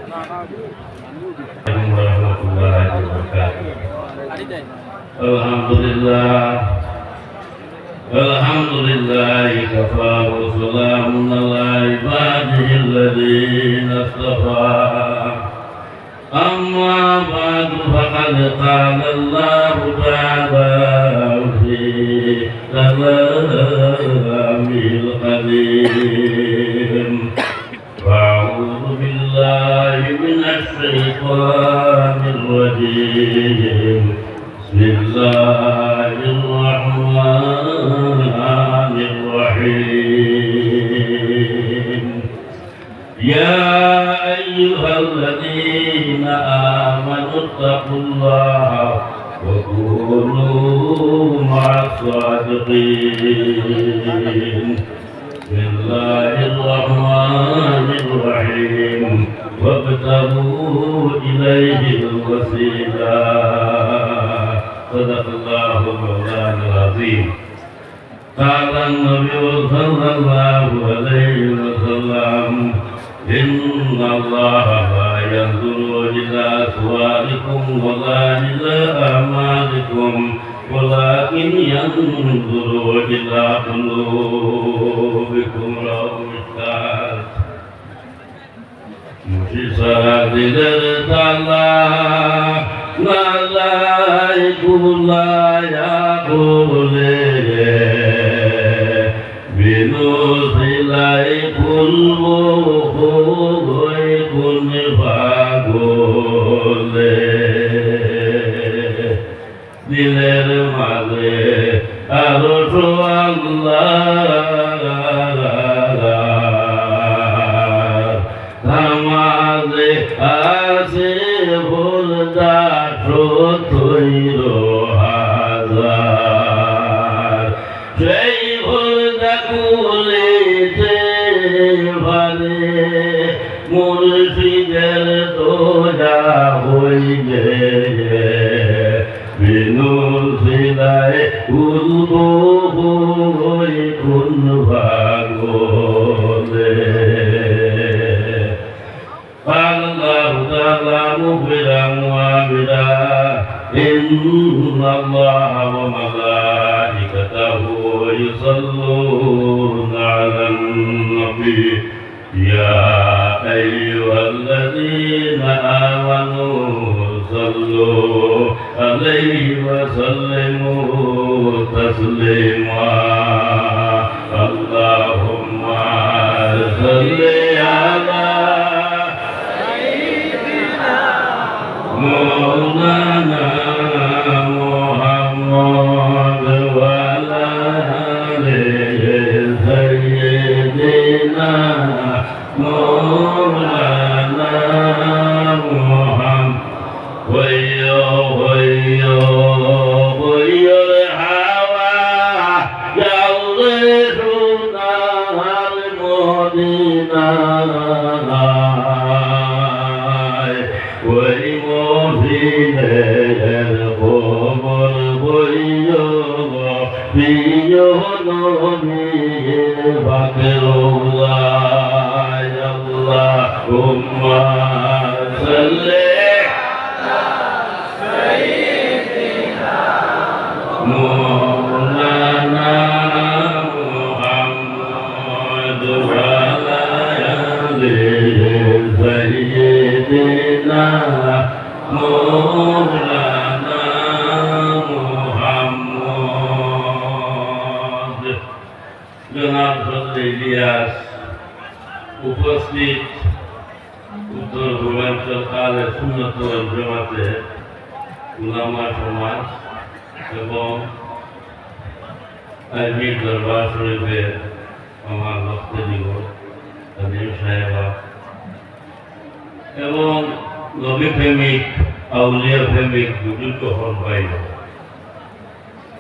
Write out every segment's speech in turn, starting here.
Alhamdulillah kafa wa salamun ala ibadihi alladhina istafa. Amma ba'du faqad qala Allah ta'ala fi kalamil qadim. A'udzu billahi minasy syaithanir rajim. Bismillahirrahmanirrahim. Ya ayyuhalladzina amanu taqullaha wa kunu ma'as shadiqin. Bismillahirrahmanirrahim. Wabtaghu ilaihil wasilah. Sadaqallahu mawlana al-azim. Qala an-nabiy sallallahu alaihi wasallam, inna Allaha la yanzuru ila suwarikum wa la ila amalikum walakin yanzuru ila qulubikum. Rawat Mujisadir Allah Malaikulla yaqule binusilaikul muhuikun fagole diler maze arushu Allah namaze ase bulda Tuiro hazar Jai hulda kulite vale Murshidar toja hoige Binursilai ulbo hoi kun bhagole Allahu ta'ala mukhbiran wa Inna Allaha wa malaikatahu yusalluna 'alan nabi ya ayyuhalladzina amanu sallu 'alaihi wa sallimu taslima. Allahumma salli 'ala Maulana Muhammad wa ala ali sayyidina Maulana Muhammad wayyo hawa ya Rasuluna al-Madinah Allahumma salli ala sayyidina Maulana Muhammad wa ala ali sayyidina Maulana Muhammad. Janaab Fadl Ilyas উপস্থিত উত্তর পূর্বাঞ্চল আলে সুন্নাত ওয়াল জামাতে উলামা সমাজ এবং আজমির দরবার শরীফের আমার ভক্তদিগণ তাদের সাহেবা এবং নবী প্রেমিক আউলিয়া প্রেমিক বুজুর্গ হন ভাই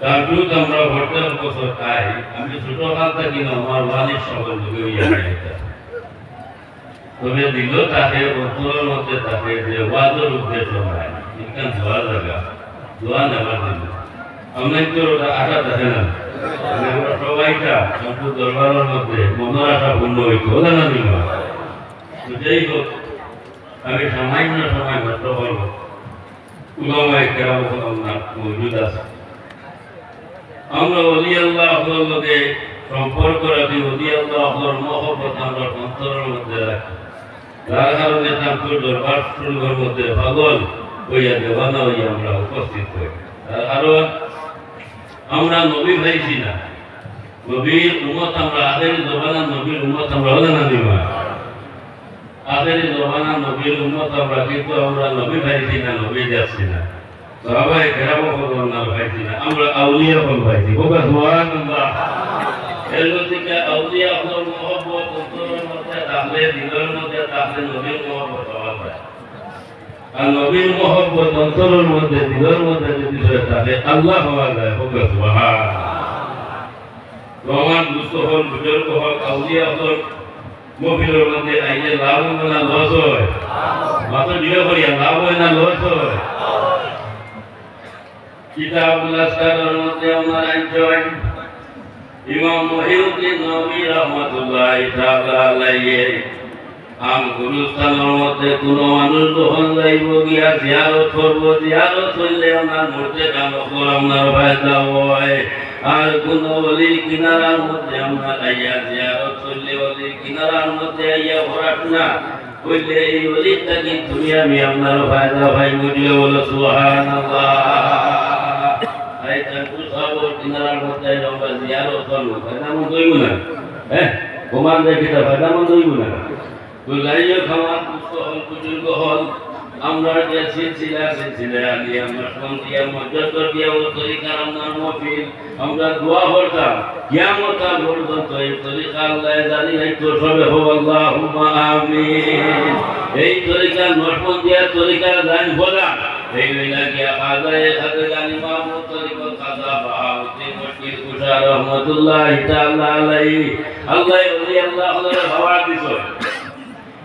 তার বিরুদ্ধে আমরা ভোটের বছর খাই। আমি ছোটকাল থাকি না আমার ওয়ালির সকল লোকে তবে দিল তাকে অন্তরের মধ্যে তাকে যে ওয়াজের উদ্দেশ্য নাই ইনকান দোয়া লাগা দোয়া নেবার দিল আমরা তো আশা দেখে না আমরা সবাইটা কিন্তু দরবারের মধ্যে মনের আশা পূর্ণ হইতো ওটা না দিল। যাই হোক আমি সামান্য সময় মাত্র বলব উলামায়ে কেরাম মৌজুদ আছে আমরা ওলি আল্লাহ লগে সম্পর্ক রাখি ওলি আল্লাহ মহব্বত আমরা অন্তরের মধ্যে রাখি যার কারণে তাঁর দরবার শুরুর মধ্যে পাগল হইয়া দেওয়ানা হইয়া আমরা উপস্থিত হই তার কারণ আমরা নবী ভাইছি না নবীর উম্মত আমরা আখেরি জমানা নবীর উম্মত আমরা হলে না দিবা আখেরি জমানা নবীর উম্মত আমরা কিন্তু আমরা নবী ভাইছি না নবী যাচ্ছি না সাহাবায়ে কেরাম না ভাইছি না আমরা আউলিয়া বল ভাইছি বলবা সুবহানাল্লাহ এর মধ্যে আউলিয়া হল মহব্বত অন্তরের মধ্যে তাহলে দিলের মধ্যে তাহলে নবীর মহব্বত পাওয়া যায় আর নবীর মহব্বত অন্তরের মধ্যে দিলের মধ্যে যদি থাকে আল্লাহ পাওয়া যায় বলবা সুবহানাল্লাহ রহমান দুস্থ হল বুজুর্গ হল আউলিয়া হল মফিলের মধ্যে আইলে লাভ হয় না লস হয় মাত্র দিলে করিয়া লাভ হয় না লস হয় কিতাবুল আসকারের মধ্যে আমরা আইন ইমাম মহিউদ্দিন নবী রহমাতুল্লাহি তাআলা আলাইহি আম গুরুস্থানের মধ্যে কোনো মানুষ যখন যাইব গিয়া জিয়ারত করব জিয়ারত করলে আমরা মধ্যে কাম আমরা ফায়দা হয় আর কোন ওলির কিনারার মধ্যে আমরা আইয়া জিয়ারত করলে ওলির কিনারার মধ্যে আইয়া ভরাট না কইলে এই ওলিটা কি তুমি আমি আপনার ফায়দা ভাই বুঝলে বলো সুবহানাল্লাহ আই তাকু সাবর কিনারার মধ্যে আমরা জিয়ারত করব ফায়দা মন দইব না কোমান দেখিটা ফায়দা মন দইব না তো লাইয়া খাওয়ান হল বুজুর্গ হল আমরা যে সিলসিলা আলী আমরা সন্ধিয়া মজ্জত দিয়া ও তরিকা আমরা মফিল আমরা দোয়া করতাম কিয়ামত পর্যন্ত এই তরিকা আল্লাহ জানি রাখতো সবে হো আল্লাহুম্মা আমিন এই তরিকা নরসন্ধিয়া তরিকা জানি বলা এই লইলা গিয়া আদায়ে গানি মাহমুদ তরিকা কাজা বাহাউদ্দিন মুশকিল কুশা রহমাতুল্লাহি তাআলা আলাইহি আল্লাহ ওলি আল্লাহ হওয়া দিছো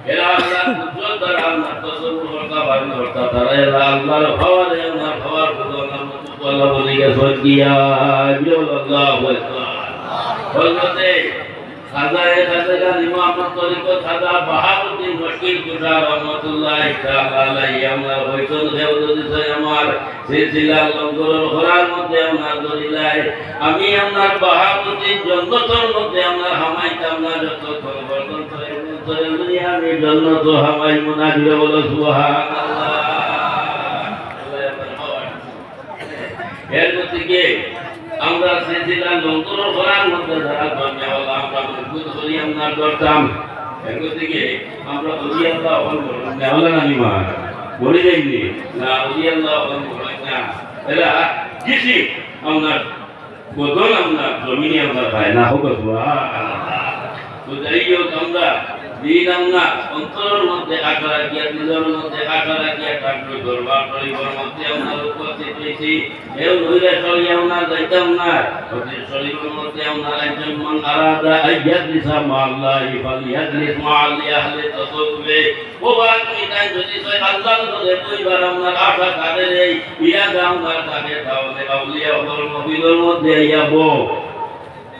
এরা আল্লাহ কুদরত দ্বারা আল্লাহ তসব্বুর করতা ভালো করতা তারা এরা আল্লাহর হওয়ারে না হওয়ার বুঝনা মুতওয়ালা বলি গেছে গিয়া আল্লাহু আকবার বলতে খাজায়ে খাজা ইমাম তরিকত খাজা বাহাউদ্দিন মুশকিল কুশা রহমাতুল্লাহি তাআলা আলাইহি আমরা হইতন দেওদ দিছে আমার সিলসিলা লঙ্গরের ঘোড়ার মধ্যে আমরা দরিলাই আমি আমার বাহাউদ্দিন জন্নতের মধ্যে আমরা হামাইতাম না যত বর্তন আমি জন্নত হামাই মুনাজিরে বলো সুবহানাল্লাহ এর মধ্যে আমরা সিলসিলা লঙ্গরের ঘোড়ার মধ্যে যারা ধন্যওয়ালা আমরা মজবুত করি আমরা করতাম এর মধ্যে আমরা ওলি আল্লাহ নেওয়ালা নানিমা বলে যাইনি না ওলি আল্লাহ না এরা কৃষি আমরা বদল আমরা জমিনে আমরা পাই না হোক সুবহানাল্লাহ তো যাই হোক আমরা দিন আমরা অন্তরের মধ্যে আশা রাখিয়া দিলের মধ্যে আশা রাখিয়া ঠাকুর দরবার শরীফের মধ্যে আমরা উপস্থিত হয়েছি এও নইলে চলি আমরা যাইতাম না ওদের শরীফের মধ্যে আমরা একজন মান আরাদা আইয়াদলিসা মাআল্লাহি ফালিয়াদলিস মাআল্লি আহলি তাসাউফে ও বাকি তাই যদি সই আল্লাহর কাছে কইবার আমরা আশা করে এই ইরাদা আমরা তাকে তাহলে আউলিয়া হল মবিলের মধ্যে আইয়াবো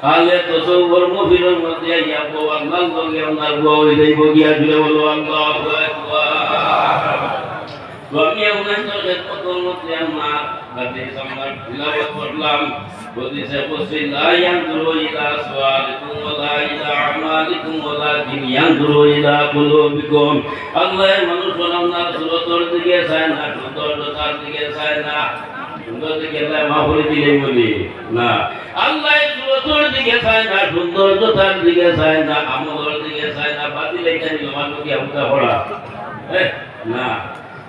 আলে তসব্বুর মুফিলের মধ্যে আইয়াবো আল্লাহর লগে আমরা বই দেব গিয়া দিলে বলো আল্লাহু আকবার আমি আপনাদের খেদমতের মধ্যে আমরা হাদিস আমরা তিলাওয়াত করলাম বদিসে বসে লা ইয়ানজুরু ইলা সুআলিকুম ওয়ালা ইলা আমালিকুম ওয়ালাকিন ইয়ানজুরু ইলা কুলুবিকুম আল্লাহ মানুষ বানানোর সুরতের দিকে চায় না সুন্দরতার দিকে চায় না সুন্দর দিকে চায় মাহফিলে দিলেই বলি না আল্লাহ সুরতের দিকে চায় না সুন্দরতার দিকে চায় না আমলের দিকে চায় না বাতিল এখানে মানুষ কি আমরা পড়া না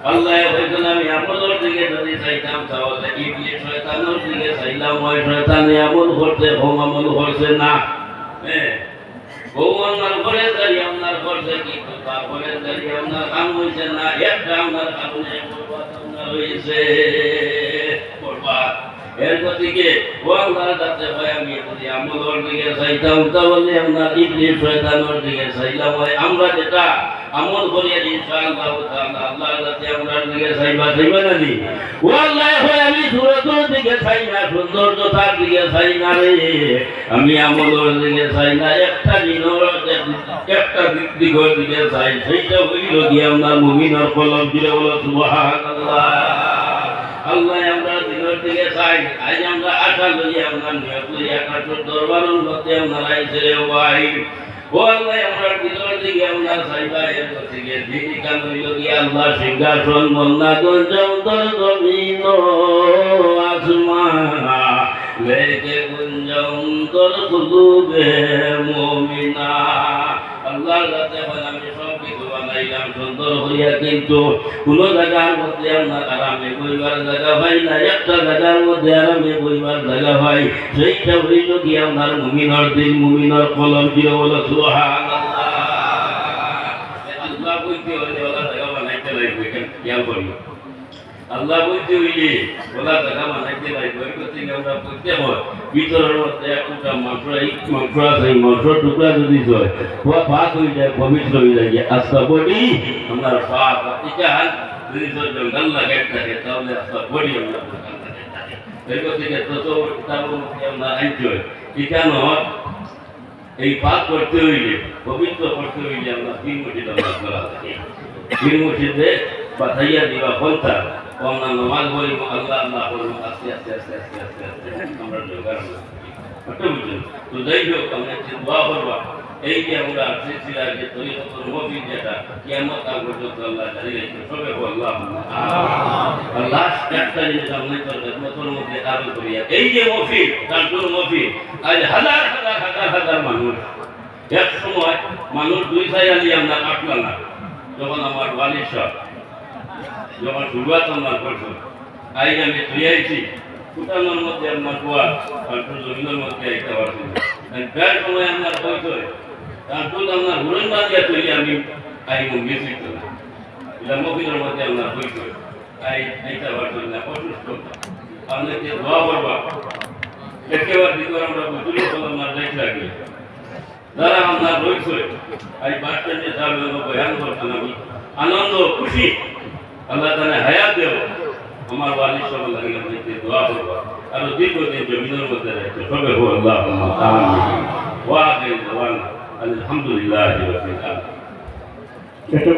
আল্লাহ হয়তো আমি আমলের দিকে যদি চাইতাম তাহলে ইবলিস শয়তানের দিকে চাইলাম ওই শয়তানে আমল করতে হোম আমল করছে না হোম আমল করে যাই আপনার করছে কিন্তু তারপরে যাই আপনার কাম হয়েছে না একটা আপনার কারণে বরবাদ হয়েছে বরবাদ এর গতিকে ও আল্লাহর কাছে ভাই আমি যদি আমলের দিকে চাইতাম তাহলে আমরা ইবলিস শয়তানের দিকে চাইলাম হয় আমরা যেটা আমল করি ইনশাআল্লাহ তাআলা আল্লাহর কাছে আমরা দিকে চাইবা না নি ও আল্লাহ হয় আমি সুরতের দিকে চাই না সৌন্দর্যতার দিকে চাই না রে আমি আমলের দিকে চাই না একটা দিকের দিকে চাই সেইটা হইল গিয়ে আমরা মুমিনের কলম দিয়ে বলো সুবহানাল্লাহ আল্লাহ আমরা দিনের দিকে চাই আজ আমরা আশা লই আমরা নিয়ত লই আকাশের দরবারের মধ্যে আমরা আইছে রে ভাই ও আল্লাহ আমরা দিনের দিকে আমরা চাইবা এর থেকে দিদি কান হইল গিয়ে আল্লাহ সিংহাসন বন্যা গুঞ্জন্তর জমিন আসমান লেকে গুঞ্জন্তর কুলুবে মুমিনা আল্লাহর কাছে আমি সব কিছু বানাইলাম সুন্দর হইয়া কিন্তু কোন জায়গার মধ্যে আপনার আরামে বইবার জায়গা পাই না একটা জায়গার মধ্যে আরামে বইবার জায়গা পাই সেইটা হইল কি আপনার মুমিনের দিল মুমিনের কলম দিয়ে বলো সুবহানাল্লাহ আল্লাহ বলতে হইলে ওলা জায়গা বানাইতে লাগবে খেয়াল করি আল্লাহ বলতে হইলে ওলা জায়গা বানাইতে লাগবে ওই করতে আমরা বলতে হয় ভিতরের মধ্যে একটা মাংস আছে মাংসর টুকরা যদি হয় ভাত হয়ে যায় পবিত্র হয়ে যায় আস্থা বডি আমার পাপ ইকান যদি জঙ্গল লাগাই থাকে তাহলে আস্থা বডি আমরা এই করতে তো আমরা এনজয় ইকান এই পাপ করতে হইলে পবিত্র করতে হইলে আমরা তিন মসজিদ আমরা করা থাকে তিন মসজিদে বাতাইয়া দিবা বলতা আমরা নামাজ পড়ি আল্লাহ আল্লাহ বলবো আস্তে আস্তে আস্তে আস্তে আস্তে আস্তে আমরা যোগার তো যাই হোক আমরা দোয়া করবা এই যে আমরা সিলসিলা যে তরিকতুল মুফিদ যেটা কিয়ামত পর্যন্ত আল্লাহ জারি রাখবে সবে আল্লাহ আল্লাহ একটা জিনিস আমরা খেদমতের মধ্যে আরো করিয়া এই যে মুফিদ কান্টুল মুফিদ আজ হাজার হাজার হাজার হাজার মানুষ এক সময় মানুষ দুই সাই আলি আমরা কাটলাম না যখন আমার ওয়ালিদ সাহেব যখন শুরুয়াত আমরা করছো আজ আমি তুই আইছি কুটানোর মধ্যে আপনার কুয়া কান্টুল জমিনের মধ্যে একটা পারছি প্রায় সময় আপনার পৌঁছয় কান্টুল আপনার হুরন বাজিয়া তৈরি আমি আইব মিউজিক করি এটা মফিদের মধ্যে আপনার পৌঁছয় এইটা পারছি না অসুস্থ আপনাকে দোয়া করবা একেবারে দিকে আমরা বুঝলি আপনার দেখ লাগবে যারা আপনার রয়েছে আজ বাস স্ট্যান্ডে যাবে বয়ান করছেন আমি আনন্দ খুশি আল্লাহ তাআলা হায়াত দেব আমার ওয়ালিদ সব লাগে দেখতে দোয়া করব আর দীর্ঘদিন জমিনের মধ্যে রাখতে সবে হো আল্লাহ আমিন ওয়া আখির দাওয়ানা আলহামদুলিল্লাহি রাব্বিল আলামিন